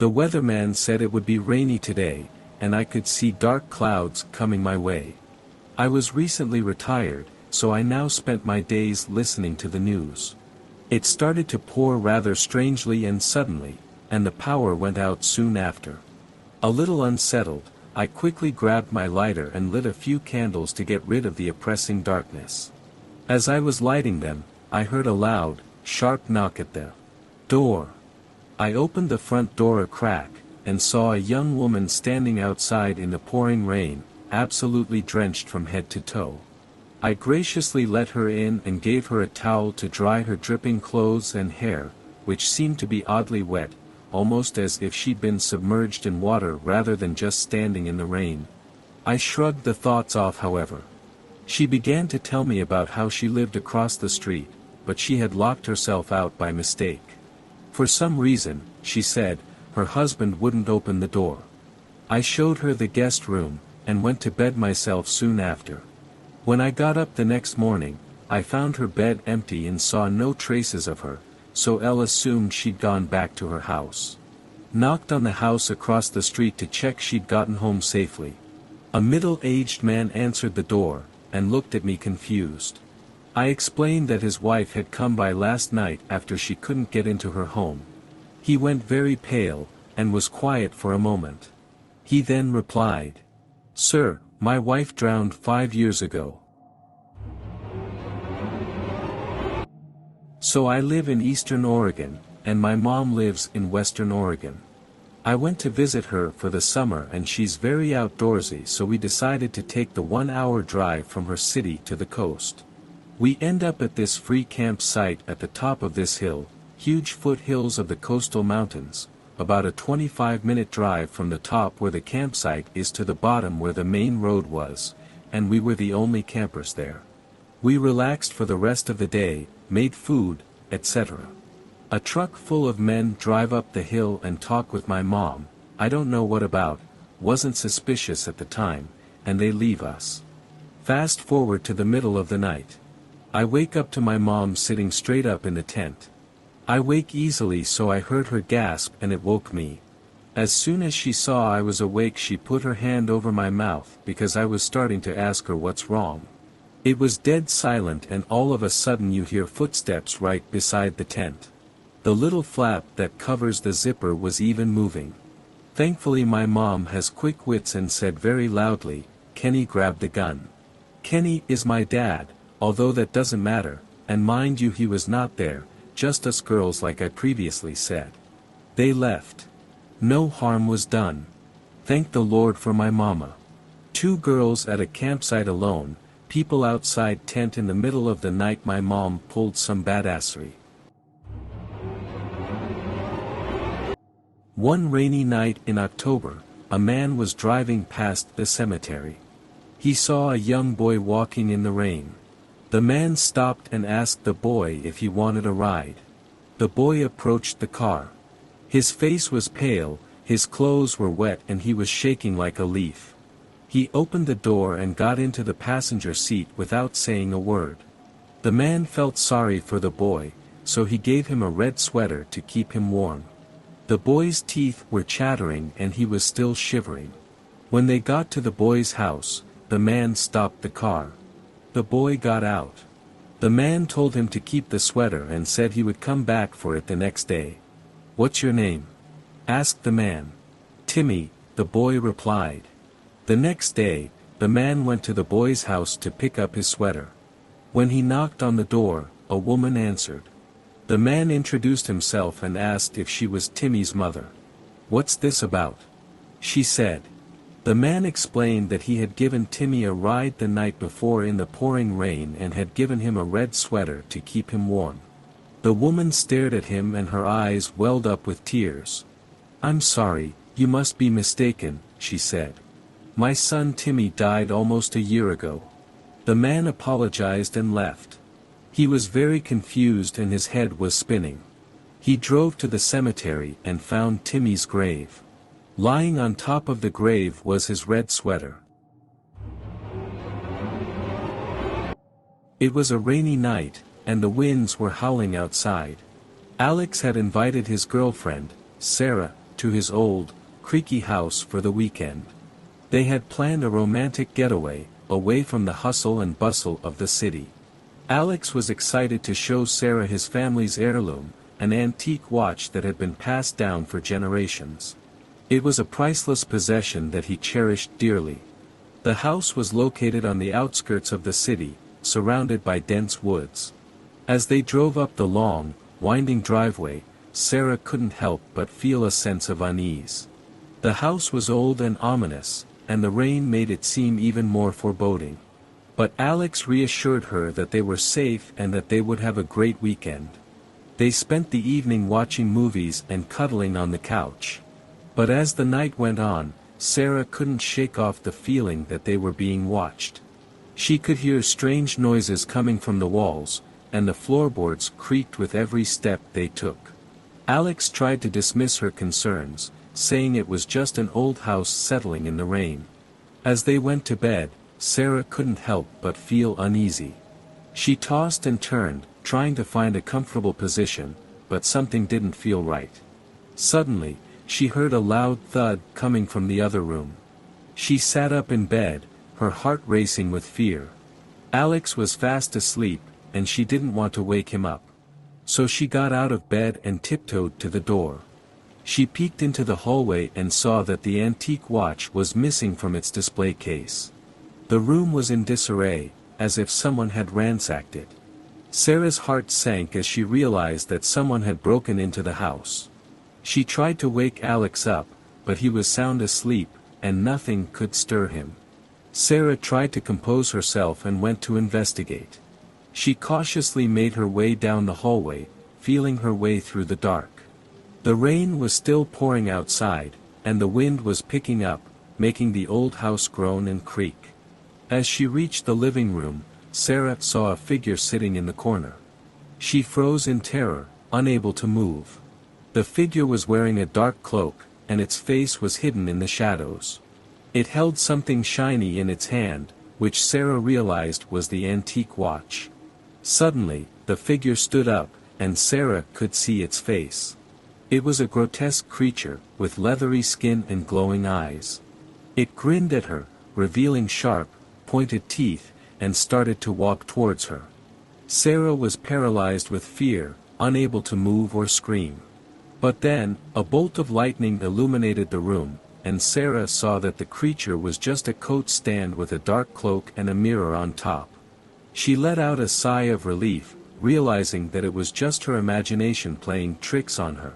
The weatherman said it would be rainy today, and I could see dark clouds coming my way. I was recently retired, so I now spent my days listening to the news. It started to pour rather strangely and suddenly, and the power went out soon after. A little unsettled, I quickly grabbed my lighter and lit a few candles to get rid of the oppressing darkness. As I was lighting them, I heard a loud, sharp knock at the door. I opened the front door a crack, and saw a young woman standing outside in the pouring rain, absolutely drenched from head to toe. I graciously let her in and gave her a towel to dry her dripping clothes and hair, which seemed to be oddly wet, almost as if she'd been submerged in water rather than just standing in the rain. I shrugged the thoughts off, however. She began to tell me about how she lived across the street, but she had locked herself out by mistake. For some reason, she said, her husband wouldn't open the door. I showed her the guest room, and went to bed myself soon after. When I got up the next morning, I found her bed empty and saw no traces of her, so Elle assumed she'd gone back to her house. Knocked on the house across the street to check she'd gotten home safely. A middle-aged man answered the door, and looked at me confused. I explained that his wife had come by last night after she couldn't get into her home. He went very pale, and was quiet for a moment. He then replied, "Sir, my wife drowned 5 years ago. So I live in Eastern Oregon, and my mom lives in Western Oregon. I went to visit her for the summer and she's very outdoorsy, so we decided to take the 1-hour drive from her city to the coast. We end up at this free campsite at the top of this hill, huge foothills of the coastal mountains, about a 25-minute drive from the top where the campsite is to the bottom where the main road was, and we were the only campers there. We relaxed for the rest of the day, made food, etc. A truck full of men drive up the hill and talk with my mom, I don't know what about, wasn't suspicious at the time, and they leave us. Fast forward to the middle of the night. I wake up to my mom sitting straight up in the tent. I wake easily, so I heard her gasp and it woke me. As soon as she saw I was awake, she put her hand over my mouth because I was starting to ask her what's wrong. It was dead silent, and all of a sudden you hear footsteps right beside the tent. The little flap that covers the zipper was even moving. Thankfully my mom has quick wits and said very loudly, "Kenny, grab the gun." Kenny is my dad, although that doesn't matter, and mind you, he was not there, just us girls like I previously said. They left. No harm was done. Thank the Lord for my mama. 2 girls at a campsite alone, people outside tent in the middle of the night. My mom pulled some badassery. One rainy night in October, a man was driving past the cemetery. He saw a young boy walking in the rain. The man stopped and asked the boy if he wanted a ride. The boy approached the car. His face was pale, his clothes were wet, and he was shaking like a leaf. He opened the door and got into the passenger seat without saying a word. The man felt sorry for the boy, so he gave him a red sweater to keep him warm. The boy's teeth were chattering and he was still shivering. When they got to the boy's house, the man stopped the car. The boy got out. The man told him to keep the sweater and said he would come back for it the next day. "What's your name?" asked the man. "Timmy," the boy replied. The next day, the man went to the boy's house to pick up his sweater. When he knocked on the door, a woman answered. The man introduced himself and asked if she was Timmy's mother. "What's this about?" she said. The man explained that he had given Timmy a ride the night before in the pouring rain and had given him a red sweater to keep him warm. The woman stared at him and her eyes welled up with tears. "I'm sorry, you must be mistaken," she said. "My son Timmy died almost a year ago." The man apologized and left. He was very confused and his head was spinning. He drove to the cemetery and found Timmy's grave. Lying on top of the grave was his red sweater. It was a rainy night, and the winds were howling outside. Alex had invited his girlfriend, Sarah, to his old, creaky house for the weekend. They had planned a romantic getaway, away from the hustle and bustle of the city. Alex was excited to show Sarah his family's heirloom, an antique watch that had been passed down for generations. It was a priceless possession that he cherished dearly. The house was located on the outskirts of the city, surrounded by dense woods. As they drove up the long, winding driveway, Sarah couldn't help but feel a sense of unease. The house was old and ominous, and the rain made it seem even more foreboding. But Alex reassured her that they were safe and that they would have a great weekend. They spent the evening watching movies and cuddling on the couch. But as the night went on, Sarah couldn't shake off the feeling that they were being watched. She could hear strange noises coming from the walls, and the floorboards creaked with every step they took. Alex tried to dismiss her concerns, saying it was just an old house settling in the rain. As they went to bed, Sarah couldn't help but feel uneasy. She tossed and turned, trying to find a comfortable position, but something didn't feel right. Suddenly, she heard a loud thud coming from the other room. She sat up in bed, her heart racing with fear. Alex was fast asleep, and she didn't want to wake him up. So she got out of bed and tiptoed to the door. She peeked into the hallway and saw that the antique watch was missing from its display case. The room was in disarray, as if someone had ransacked it. Sarah's heart sank as she realized that someone had broken into the house. She tried to wake Alex up, but he was sound asleep, and nothing could stir him. Sarah tried to compose herself and went to investigate. She cautiously made her way down the hallway, feeling her way through the dark. The rain was still pouring outside, and the wind was picking up, making the old house groan and creak. As she reached the living room, Sarah saw a figure sitting in the corner. She froze in terror, unable to move. The figure was wearing a dark cloak, and its face was hidden in the shadows. It held something shiny in its hand, which Sarah realized was the antique watch. Suddenly, the figure stood up, and Sarah could see its face. It was a grotesque creature, with leathery skin and glowing eyes. It grinned at her, revealing sharp, pointed teeth, and started to walk towards her. Sarah was paralyzed with fear, unable to move or scream. But then, a bolt of lightning illuminated the room, and Sarah saw that the creature was just a coat stand with a dark cloak and a mirror on top. She let out a sigh of relief, realizing that it was just her imagination playing tricks on her.